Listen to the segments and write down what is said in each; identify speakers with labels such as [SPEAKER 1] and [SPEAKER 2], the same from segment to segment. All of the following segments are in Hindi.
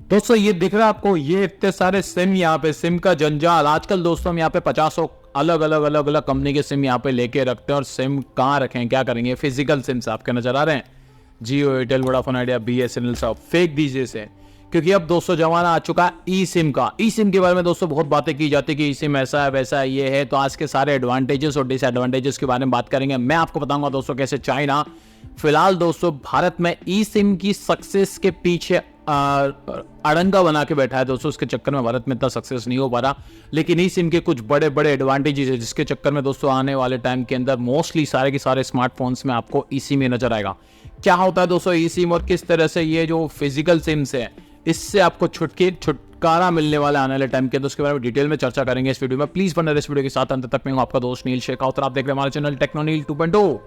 [SPEAKER 1] दोस्तों ये दिख रहा है आपको, ये इतने सारे सिम यहाँ पे, सिम का जंजाल। आजकल दोस्तों हम यहाँ पे 50 अलग अलग कंपनी के सिम यहाँ पे लेके रखते हैं। और सिम कहाँ रखें, क्या करेंगे? फिजिकल सिम्स आपके नजर आ रहे हैं, जियो, एयरटेल, वोडाफोन आइडिया, BSNL, सब फेक दीजिए से। क्योंकि अब दोस्तों जमाना आ चुका है ई सिम का। ई सिम के बारे में दोस्तों बहुत बातें की जाती है कि ई सिम ऐसा है, वैसा है, ये है। तो आज के सारे एडवांटेजेस और डिसएडवांटेजेस के बारे में बात करेंगे। मैं आपको बताऊंगा दोस्तों कैसे चाइना फिलहाल दोस्तों भारत में ई सिम की सक्सेस के पीछे अड़ंगा बना के बैठा है दोस्तों। उसके चक्कर में भारत में इतना सक्सेस नहीं हो पा रहा। लेकिन ई सिम के कुछ बड़े बड़े एडवांटेजेस है, जिसके चक्कर में दोस्तों आने वाले टाइम के अंदर मोस्टली सारे के सारे स्मार्टफोन्स में आपको ई सिम ही नजर आएगा। क्या होता है दोस्तों ई सिम, और किस तरह से ये जो फिजिकल सिम्स है इससे आपको छुटकारा मिलने वाला आने वाले टाइम के अंदर, उसके बारे में डिटेल में चर्चा करेंगे इस वीडियो में। प्लीज बने रहिए इस वीडियो के साथ अंत तक। मैं हूं आपका दोस्त नील शेखावत और आप देख रहे हैं हमारे चैनल टेक्नोनील 2.0।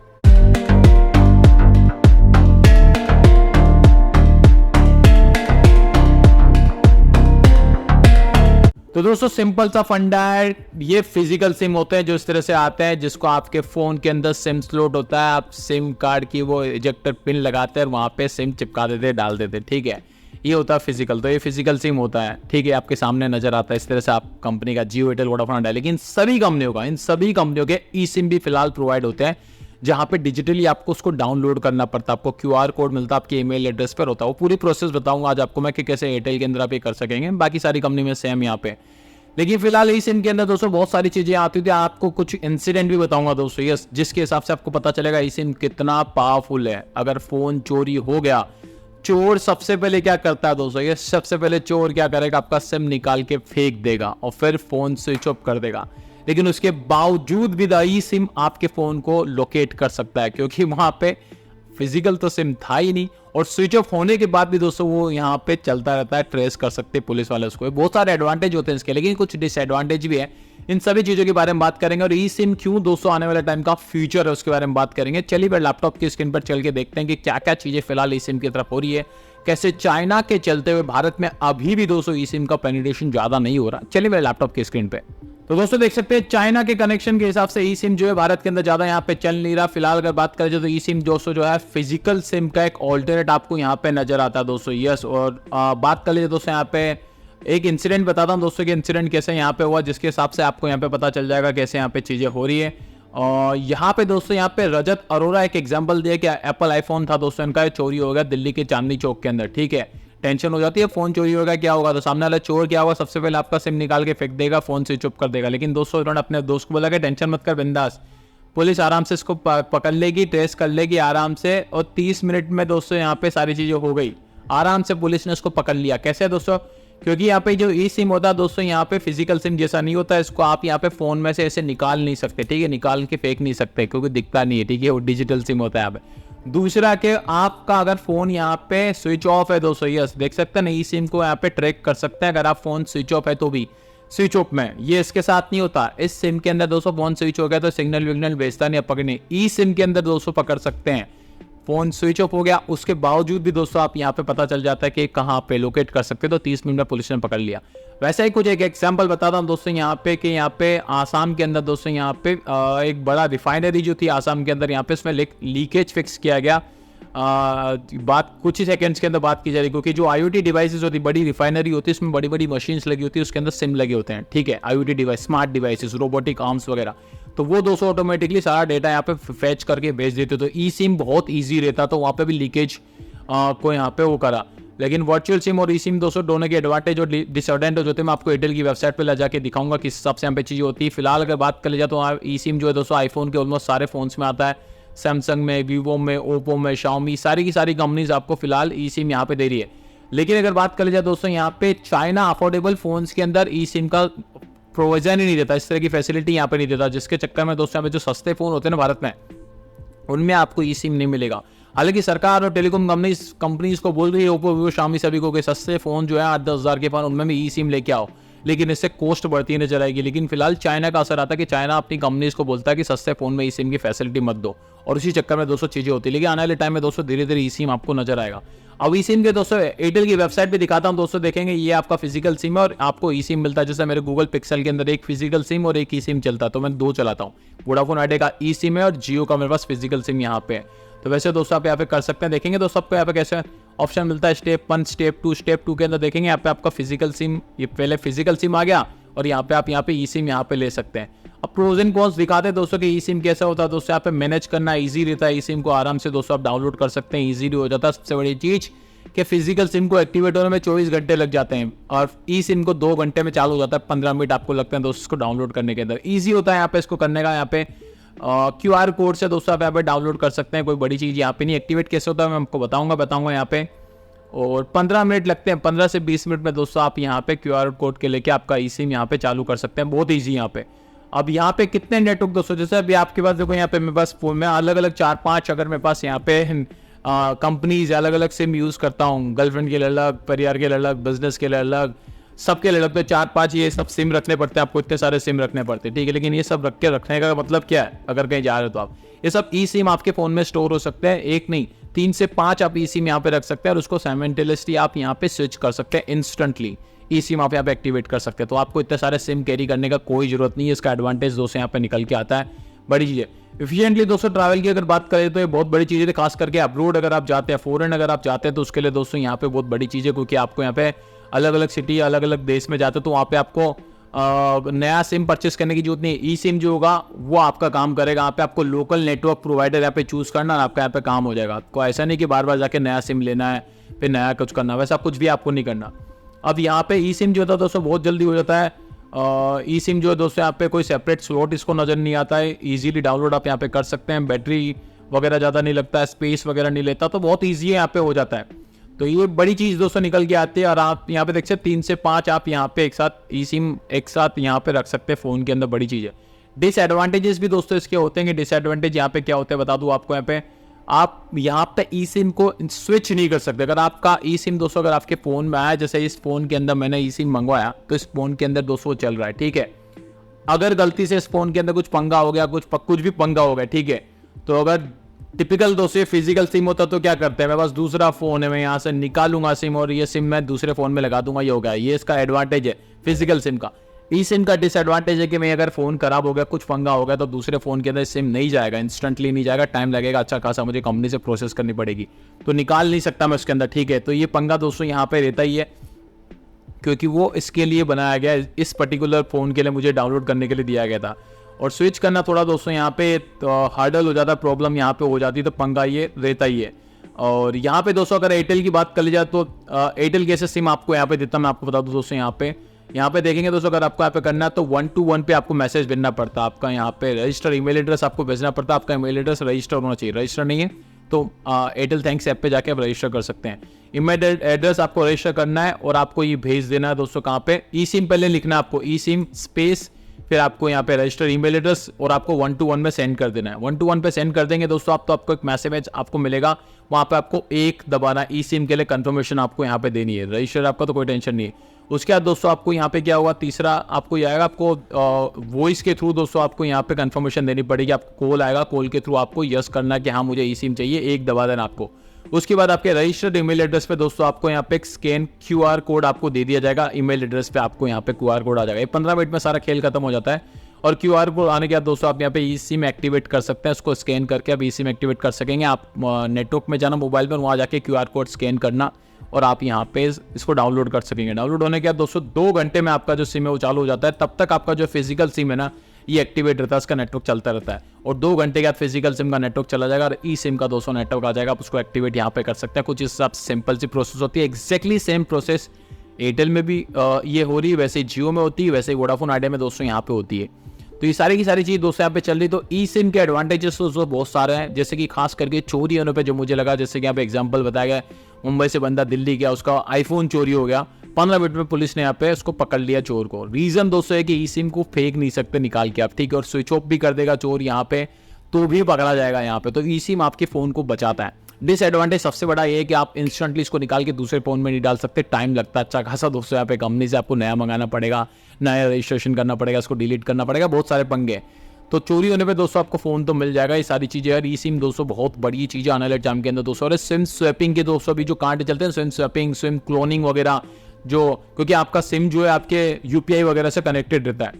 [SPEAKER 1] तो दोस्तों सिंपल सा फंडा है, ये फिजिकल सिम होते हैं जो इस तरह से आते हैं, जिसको आपके फोन के अंदर सिम स्लॉट होता है। आप सिम कार्ड की वो इजेक्टर पिन लगाते हैं और वहां पे सिम चिपका देते, डाल देते, ठीक है। ये होता है फिजिकल। तो ये फिजिकल सिम होता है, ठीक है, आपके सामने नजर आता है इस तरह से। आप कंपनी का जियो, एयरटेल, वोडाफोन आइडिया, लेकिन सभी कंपनियों का, इन सभी कंपनियों के ई सिम भी फिलहाल प्रोवाइड होते हैं, जहां पे डिजिटली आपको उसको डाउनलोड करना पड़ता है। आपको QR कोड मिलता है, आपके ईमेल एड्रेस पर होता है। वो पूरी प्रोसेस बताऊंगा आज आपको मैं कि कैसे एयरटेल के अंदर आप ये कर सकेंगे। बाकी सारी कंपनी में सेम यहाँ पे। लेकिन फिलहाल ई सिम के अंदर दोस्तों बहुत सारी चीजें आती थी। आपको कुछ इंसिडेंट भी बताऊंगा दोस्तों, यस, जिसके हिसाब से आपको पता चलेगा ई सिम कितना पावरफुल है। अगर फोन चोरी हो गया, चोर सबसे पहले क्या करता है दोस्तों, ये सबसे पहले चोर क्या करेगा, आपका सिम निकाल के फेंक देगा और फिर फोन स्विच ऑफ कर देगा। लेकिन उसके बावजूद भी ई सिम आपके फोन को लोकेट कर सकता है, क्योंकि वहां पे फिजिकल तो सिम था ही नहीं। और स्विच ऑफ होने के बाद भी दोस्तों वो यहाँ पे चलता रहता है, ट्रेस कर सकते हैं पुलिस वाले उसको। बहुत सारे एडवांटेज होते हैं इसके, लेकिन कुछ डिसएडवांटेज भी है। इन सभी चीजों के बारे में बात करेंगे और ई सिम क्यों दोस्तों आने वाले टाइम का फ्यूचर है उसके बारे में बात करेंगे। चलिए फिर लैपटॉप की स्क्रीन पर चल के देखते हैं कि क्या क्या चीजें फिलहाल ई सिम की तरफ हो रही है, कैसे चाइना के चलते हुए भारत में अभी भी दोस्तों ई सिम का पेनिट्रेशन ज्यादा नहीं हो रहा। चलिए मेरे लैपटॉप की स्क्रीन पे तो दोस्तों देख सकते हैं चाइना के कनेक्शन के हिसाब से ई सिम जो है भारत के अंदर ज्यादा यहाँ पे चल नहीं रहा। फिलहाल अगर बात करें तो ई सिम दोस्तों जो है फिजिकल सिम का एक ऑल्टरनेट आपको यहाँ पे नजर आता है दोस्तों, यस। और बात कर लीजिए दोस्तों, यहाँ पे एक इंसिडेंट बताता हूँ दोस्तों कि इंसिडेंट कैसे यहाँ पे हुआ, जिसके हिसाब से आपको यहाँ पे पता चल जाएगा कैसे यहाँ पे चीजें हो रही है। और यहाँ पे दोस्तों यहाँ पे रजत अरोरा एक एग्जाम्पल दिया कि एप्पल आईफोन था दोस्तों, इनका चोरी हो गया दिल्ली के चांदनी चौक के अंदर, ठीक है। टेंशन हो जाती है, फोन चोरी होगा, क्या होगा? तो सामने वाला चोर क्या होगा, सबसे पहले आपका सिम निकाल के फेंक देगा, फोन स्विच ऑफ कर देगा। लेकिन दोस्तों उन्होंने अपने दोस्त को बोला कि टेंशन मत कर बिंदास, पुलिस आराम से इसको पकड़ लेगी, ट्रेस कर लेगी आराम से। और 30 मिनट में दोस्तों यहाँ पे सारी चीजें हो गई, आराम से पुलिस ने उसको पकड़ लिया। कैसे दोस्तों? क्योंकि यहाँ पे जो ई सिम होता है दोस्तों, यहाँ पे फिजिकल सिम जैसा नहीं होता है। इसको आप यहाँ पे फोन में से ऐसे निकाल नहीं सकते, ठीक है, निकाल के फेंक नहीं सकते क्योंकि दिखता नहीं है, ठीक है, वो डिजिटल सिम होता है यहाँ पे। दूसरा कि आपका अगर फोन यहाँ पे स्विच ऑफ है दोस्तों, यस, देख सकते हैं ना, ई सिम को यहाँ पे ट्रैक कर सकते हैं। अगर आप फोन स्विच ऑफ है तो भी स्विच ऑफ में, ये इसके साथ नहीं होता। इस सिम के अंदर दोस्तों फोन स्विच हो गया तो सिग्नल विग्नल भेजता नहीं, पकड़ने। ई सिम के अंदर दोस्तों पकड़ सकते हैं। फोन स्विच ऑफ हो गया उसके बावजूद भी दोस्तों आप यहाँ पे पता चल जाता है कि कहाँ पे लोकेट कर सकते, तो 30 मिनट में पुलिस ने पकड़ लिया। वैसे ही कुछ एक एग्जांपल बताता हूँ दोस्तों यहाँ पे कि यहाँ पे आसाम के अंदर दोस्तों यहाँ पे एक बड़ा रिफाइनरी जो थी आसाम के अंदर, यहाँ पे इसमें लीकेज फिक्स किया गया। बात कुछ ही सेकंड्स के अंदर बात की जा रही, क्योंकि जो IoT डिवाइसेस होती, बड़ी रिफाइनरी होती है, इसमें बड़ी बड़ी मशीन्स लगी होती है, उसके अंदर सिम लगे होते हैं, ठीक है, IoT device, smart devices, robotic arms वगैरह। तो वो दोस्तों ऑटोमेटिकली सारा डेटा यहाँ पे फैच करके भेज देते। तो ई सिम बहुत ईजी रहता, तो वहाँ पे भी लीकेज को यहाँ पे वो करा। लेकिन वर्चुअल सिम और ई सिम दोस्तों दोनों के एडवांटेज और डिसएडवांटेज होते हैं। मैं आपको एयरटेल की वेबसाइट पे ला जाके दिखाऊंगा किस हिसाब से यहाँ पे चीज़ें होती है। फिलहाल अगर बात कर ले जाए तो ई सिम जो है दोस्तों आईफोन के ऑलमोस्ट सारे फोन्स में आता है, सैमसंग में, वीवो में, ओप्पो में, शाओमी, सारी की सारी कंपनीज आपको फिलहाल ई सिम यहाँ पे दे रही है। लेकिन अगर बात कर ले जाए दोस्तों यहाँ पे चाइना अफोर्डेबल फोन्स के अंदर ई सिम का प्रोविजन ही नहीं देता, इस तरह की फैसिलिटी यहाँ पे नहीं देता, जिसके चक्कर में दोस्तों यहाँ पे जो सस्ते फोन होते हैं ना भारत में, उनमें आपको ई सिम नहीं मिलेगा। हालांकि सरकार और टेलीकॉम कंपनीज को बोल रही है, ओप्पो, वीवो, शामी, सभी को कि सस्ते फोन जो है 8-10 हज़ार के फोन, उनमें भी ई सिम लेके आओ, लेकिन इससे कॉस्ट बढ़ती नजर आएगी। लेकिन फिलहाल चाइना का असर आता है कि चाइना अपनी कंपनीज को बोलता है कि सस्ते फोन में ई सिम की फैसिलिटी मत दो, और उसी चक्कर में दोस्तों चीजें होती है। लेकिन आने वाले टाइम में दोस्तों धीरे धीरे ई सिम आपको नजर आएगा। अब ई सिम के दोस्तों एयरटेल की वेबसाइट भी दिखाता हूं दोस्तों, देखेंगे ये आपका फिजिकल सिम है और आपको ई सिम मिलता है। जैसे मेरे गूगल पिक्सल के अंदर एक फिजिकल सिम और एक ई सिम चलता है, तो मैं 2 चलाता हूँ। वोडाफोन आइडिया का ई सिम है और जियो का मेरे पास फिजिकल सिम यहाँ पे है। तो वैसे दोस्तों आप यहाँ पे कर सकते हैं। देखेंगे दोस्तों आपको यहाँ पे कैसे ऑप्शन मिलता है, स्टेप 1, स्टेप 2 के अंदर देखेंगे यहाँ पे आपका फिजिकल सिम, ये पहले फिजिकल सिम आ गया और यहाँ पे आप यहाँ पे ई सिम यहाँ पे ले सकते हैं। अब प्रोज एंड कॉन्स दिखाते हैं दोस्तों कि ई सिम कैसा होता है। दोस्तों यहाँ पे मैनेज करना ईजी रहता है, ई सिम को आराम से दोस्तों आप डाउनलोड कर सकते हैं, ईजीली हो जाता है। सबसे बड़ी चीज़ कि फिजिकल सिम को एक्टिवेट होने में 24 घंटे लग जाते हैं और ई सिम को 2 घंटे में चालू हो जाता है, 15 मिनट आपको लगते हैं दोस्तों इसको डाउनलोड करने के अंदर। ईजी होता है यहाँ पे इसको करने का। यहाँ पे QR कोड से दोस्तों आप यहाँ पे डाउनलोड कर सकते हैं, कोई बड़ी चीज़ यहाँ पे नहीं। एक्टिवेट कैसे होता है मैं आपको बताऊंगा यहाँ पे, और 15 मिनट लगते हैं, 15 से 20 मिनट में दोस्तों आप यहाँ पे QR कोड के लेके आपका ई सिम यहाँ पे चालू कर सकते हैं, बहुत ईजी यहाँ पे। अब यहाँ पे कितने नेटवर्क दोस्तों, जैसे अभी आपके पास देखो यहाँ पे मेरे पास फोन में अलग अलग 4-5 अगर मेरे पास यहाँ पे कंपनीज अलग अलग सिम यूज़ करता हूँ, गर्लफ्रेंड के लिए अलग, परिवार के लिए अलग, बिजनेस के लिए अलग, सबके लिए अलग, तो 4-5 ये सब सिम रखने पड़ते हैं आपको, इतने सारे सिम रखने पड़ते हैं, ठीक है। लेकिन ये सब रखने का मतलब क्या है, अगर कहीं जा रहे हो तो आप ये सब ई सिम आपके फ़ोन में स्टोर हो सकते हैं, एक नहीं 3 से 5 आप ई सिम यहाँ पे रख सकते हैं और उसको साइमल्टेनियसली आप यहाँ पे स्विच कर सकते हैं, इंस्टेंटली ई सिम आप यहाँ पे एक्टिवेट कर सकते हैं। तो आपको इतने सारे सिम कैरी करने का कोई जरूरत नहीं है, इसका एडवांटेज दोस्तों यहाँ पे निकल के आता है, बड़ी चीज़ है। एफिशिएंटली दोस्तों ट्रैवल की अगर बात करें तो ये बहुत बड़ी चीज़ है, खास करके अब्रोड अगर आप जाते हैं, फॉरेन अगर आप जाते हैं तो उसके लिए दोस्तों यहाँ पे बहुत बड़ी चीज़ है, क्योंकि आपको यहाँ पे अलग अलग सिटी अलग अलग देश में जाते हो तो वहाँ पे आपको नया सिम परचेस करने की जरूरत नहीं है। ई सिम जो होगा वो आपका काम करेगा, यहाँ पे आपको लोकल नेटवर्क प्रोवाइडर यहाँ पे चूज़ करना और आपका यहाँ पे काम हो जाएगा। आपको ऐसा नहीं कि बार बार जाके नया सिम लेना है फिर नया कुछ करना, वैसा कुछ भी आपको नहीं करना। अब यहाँ पे ई सिम जो होता है दोस्तों बहुत जल्दी हो जाता है। ई सिम जो है दोस्तों यहाँ पे कोई सेपरेट स्लॉट इसको नज़र नहीं आता है, इजीली डाउनलोड आप यहाँ पे कर सकते हैं, बैटरी वगैरह ज़्यादा नहीं लगता है, स्पेस वगैरह नहीं लेता, तो बहुत ईजी है यहाँ पे हो जाता है। तो ये बड़ी चीज़ दोस्तों निकल के आती है और आप यहाँ पे देख सकते 3 से 5 आप यहाँ पे एक साथ ई सिम एक साथ यहाँ पे रख सकते हैं फ़ोन के अंदर, बड़ी चीज़ है। डिसएडवांटेजेस भी दोस्तों इसके होते हैं कि डिसएडवांटेज यहाँ पे क्या होते हैं बता दूँ आपको। यहाँ पे आप यहाँ पे ई सिम को स्विच नहीं कर सकते। अगर आपका ई सिम दोस्तों अगर आपके फ़ोन में आया, जैसे इस फ़ोन के अंदर मैंने ई सिम मंगवाया तो इस फ़ोन के अंदर दोस्तों चल रहा है, ठीक है। अगर गलती से इस फ़ोन के अंदर कुछ पंगा हो गया, कुछ भी पंगा हो गया, ठीक है, तो अगर टिपिकल दोस्तों फिजिकल सिम होता तो क्या करते हैं, मेरे पास दूसरा फ़ोन है, मैं यहाँ से निकालूंगा सिम और ये सिम मैं दूसरे फ़ोन में लगा दूंगा, ये हो गया। ये इसका एडवांटेज है फिजिकल सिम का। ई सिम का डिसएडवांटेज है कि मैं अगर फ़ोन खराब हो गया, कुछ पंगा हो गया तो दूसरे फ़ोन के अंदर सिम नहीं जाएगा, इंस्टेंटली नहीं जाएगा, टाइम लगेगा अच्छा खासा, मुझे कंपनी से प्रोसेस करनी पड़ेगी, तो निकाल नहीं सकता मैं उसके अंदर, ठीक है। तो ये पंगा दोस्तों यहाँ पे रहता ही है, क्योंकि वो इसके लिए बनाया गया है, इस पर्टिकुलर फ़ोन के लिए मुझे डाउनलोड करने के लिए दिया गया था। और स्विच करना थोड़ा दोस्तों यहाँ पे हार्डल हो जाता है, प्रॉब्लम यहाँ पे हो जाती है, तो पंगा ये रहता ही है। और यहाँ पे दोस्तों अगर एयरटेल की बात कर ली जाए तो एयरटेल कैसे सिम आपको यहाँ पे देता मैं आपको बता दूँ दोस्तों। यहाँ पे देखेंगे दोस्तों, अगर आपको यहाँ पे करना है तो 1-to-1 पे आपको मैसेज भेजना पड़ता है, आपका यहाँ पे रजिस्टर ईमेल एड्रेस आपको भेजना पड़ता है, आपका ईमेल एड्रेस रजिस्टर होना चाहिए, रजिस्टर नहीं है तो एयरटेल थैंक्स ऐप पे जाके आप रजिस्टर कर सकते हैं। ईमेल एड्रेस आपको रजिस्टर करना है और आपको ये भेज देना है दोस्तों कहाँ पे, ई सिम पहले लिखना है आपको, ई सिम स्पेस फिर आपको यहाँ पे रजिस्टर ईमेल एड्रेस और आपको 1-to-1 में सेंड कर देना है। 1-to-1 पे सेंड कर देंगे दोस्तों आप, तो आपको एक मैसेज आपको मिलेगा, वहाँ पे आपको एक दबाना, ई सिम के लिए कंफर्मेशन आपको यहाँ पे देनी है, रजिस्टर आपका तो कोई टेंशन नहीं है। उसके बाद दोस्तों आपको यहाँ पे क्या होगा, तीसरा आपको ये आएगा, आपको वॉइस के थ्रू दोस्तों आपको यहाँ पे कंफर्मेशन देनी पड़ेगी, आपको कॉल आएगा, कॉल के थ्रू आपको यस करना है कि हाँ मुझे ई सिम चाहिए, एक दबा देना आपको। उसके बाद आपके रजिस्टर्ड ईमेल एड्रेस पे दोस्तों आपको यहाँ पे एक स्कैन QR कोड आपको दे दिया जाएगा, ईमेल एड्रेस पे आपको यहाँ पे QR कोड आ जाएगा। 15 मिनट में सारा खेल खत्म हो जाता है और QR कोड आने के बाद दोस्तों आप यहाँ पे ई सिम एक्टिवेट कर सकते हैं, उसको स्कैन करके आप ई सिम एक्टिवेट कर सकेंगे। आप नेटवर्क में जाना मोबाइल पर, वहाँ जाके QR कोड स्कैन करना और आप यहाँ पे इसको डाउनलोड कर सकेंगे। डाउनलोड होने के बाद दोस्तों 2 घंटे में आपका जो सिम है वो चालू हो जाता है, तब तक आपका जो फिजिकल सिम है ना ये एक्टिवेट रहता है, इसका नेटवर्क चलता रहता है और 2 घंटे के बाद फिजिकल सिम का नेटवर्क चला जाएगा और ई सिम का दोस्तों नेटवर्क आ जाएगा, आप उसको एक्टिवेट यहाँ पे कर सकते हैं। कुछ इस हिसाब से सिंपल सी प्रोसेस होती है, एक्जैक्टली सेम प्रोसेस एयरटेल में भी ये हो रही है, वैसे जियो में होती है, वैसे वोडाफोन आइडिया में दोस्तों यहाँ पे होती है। तो ये सारी की सारी चीज़ दोस्तों यहाँ पे चल रही। तो ई सिम के एडवांटेजेस तो बहुत सारे हैं, जैसे कि खास करके चोरी होने पे जो मुझे लगा, जैसे कि यहाँ पे एग्जांपल बताया गया, मुंबई से बंदा दिल्ली गया, उसका आईफोन चोरी हो गया, 15 मिनट में पुलिस ने यहाँ पे उसको पकड़ लिया चोर को। रीजन दोस्तों है कि ई सिम को फेंक नहीं सकते निकाल के आप, ठीक है, और स्विच ऑफ भी कर देगा चोर यहाँ पे तो भी पकड़ा जाएगा यहाँ पे। तो ई सिम आपके फ़ोन को बचाता है। डिसएडवांटेज सबसे बड़ा ये है कि आप इंस्टेंटली इसको निकाल के दूसरे फ़ोन में नहीं डाल सकते, टाइम लगता है अच्छा खासा दोस्तों। यहाँ पे कंपनी से आपको नया मंगाना पड़ेगा, नया रजिस्ट्रेशन करना पड़ेगा, इसको डिलीट करना पड़ेगा, बहुत सारे पंगे। तो चोरी होने पे दोस्तों आपको फ़ोन तो मिल जाएगा, ये सारी चीज़ें। यार ई सिम दोस्तों बहुत बड़ी चीज़ है आने वाले टाइम के अंदर दोस्तों। और सिम स्वैपिंग के दोस्तों भी जो कांटे चलते हैं, सिम स्वैपिंग, सिम क्लोनिंग वगैरह, जो क्योंकि आपका सिम जो है आपके UPI वगैरह से कनेक्टेड रहता है,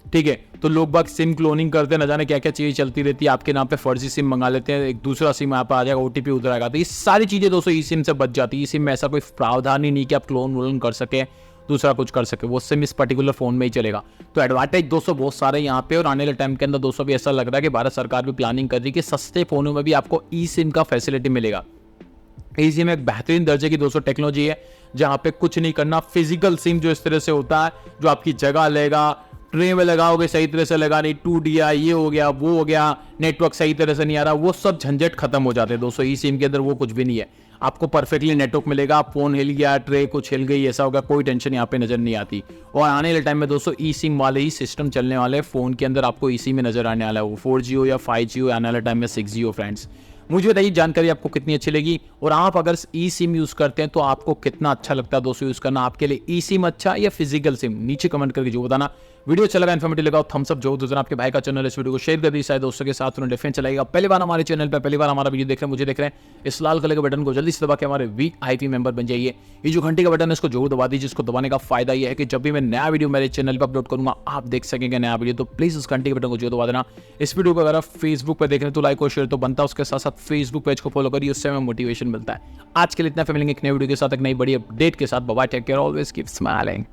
[SPEAKER 1] ठीक है। तो लोग बाग सिम क्लोनिंग करते हैं, न जाने क्या क्या चीज़ें चलती रहती है, आपके नाम पे फर्जी सिम मंगा लेते हैं, एक दूसरा सिम यहाँ पे आ जाएगा, OTP उधर आएगा। तो ये सारी चीज़ें दोस्तों ई सिम से बच जाती है। ई सिम में ऐसा कोई प्रावधान ही नहीं कि आप क्लोन वोन कर सके, दूसरा कुछ कर सके, वो सिम इस पर्टिकुलर फोन में ही चलेगा। तो एडवांटेज दोस्तों बहुत सारे यहाँ पे, और आने वाले टाइम के अंदर दोस्तों भी ऐसा लग रहा है कि भारत सरकार भी प्लानिंग कर रही है कि सस्ते फोनों में भी आपको ई सिम का फैसिलिटी मिलेगा। ई सिम एक बेहतरीन दर्जे की दोस्तों टेक्नोलॉजी है, जहाँ पे कुछ नहीं करना, फिजिकल सिम जो इस तरह से होता है, जो आपकी जगह लेगा, ट्रे में लगाओगे सही तरह से लगा नहीं, टूट गया, ये हो गया, वो हो गया, नेटवर्क सही तरह से नहीं आ रहा, वो सब झंझट खत्म हो जाते हैं दोस्तों। ई सिम के अंदर वो कुछ भी नहीं है, आपको परफेक्टली नेटवर्क मिलेगा। फोन हिल गया, ट्रे कुछ हिल गई, ऐसा होगा, कोई टेंशन यहाँ पे नजर नहीं आती। और आने वाले टाइम में दोस्तों ई सिम वाले ही सिस्टम चलने वाले हैं फोन के अंदर, आपको ई सिम में नजर आने वाला है, वो 4G हो या 5G हो, आने वाले टाइम में 6G हो। फ्रेंड्स, मुझे बताइए जानकारी आपको कितनी अच्छी लगी, और आप अगर ई सिम यूज करते हैं तो आपको कितना अच्छा लगता है दोस्तों यूज करना। आपके लिए ई सिम अच्छा या फिजिकल सिम, नीचे कमेंट करके जो बताना। वीडियो अच्छा लगा, इन्फॉर्मेटिव लगा, थम्स अप जो दोस्तों, आपके भाई का चैनल, इस वीडियो को शेयर कर दीजिए सारे दोस्तों के साथ, उन्हें डिफेंस चलाएगा। पहली बार हमारे चैनल पर, पहली बार हमारा वीडियो देख रहे हैं, मुझे देख रहे हैं, इस लाल कलर के बटन को जल्दी से दबा के हमारे VIP मेंबर बन जाइए। ये जो घंटे का बटन है इसको जरूर दबा दीजिए। इसको दबाने का फायदा यह है कि जब भी मैं नया वीडियो मेरे चैनल पर अपलोड करूंगा आप देख सकेंगे नया वीडियो। तो प्लीज उस घंटे के बटन को जो दबा देना। इस वीडियो को अगर आप फेसबुक पर देख रहे हैं तो लाइक और शेयर तो बनता है, उसके साथ साथ फेसबुक पेज को फॉलो करिए, उससे हमें मोटिवेशन मिलता है। आज के लिए इतना, मिलेंगे एक नए वीडियो के साथ, एक नई बड़ी अपडेट के साथ। Bye bye, take care, always keep smiling.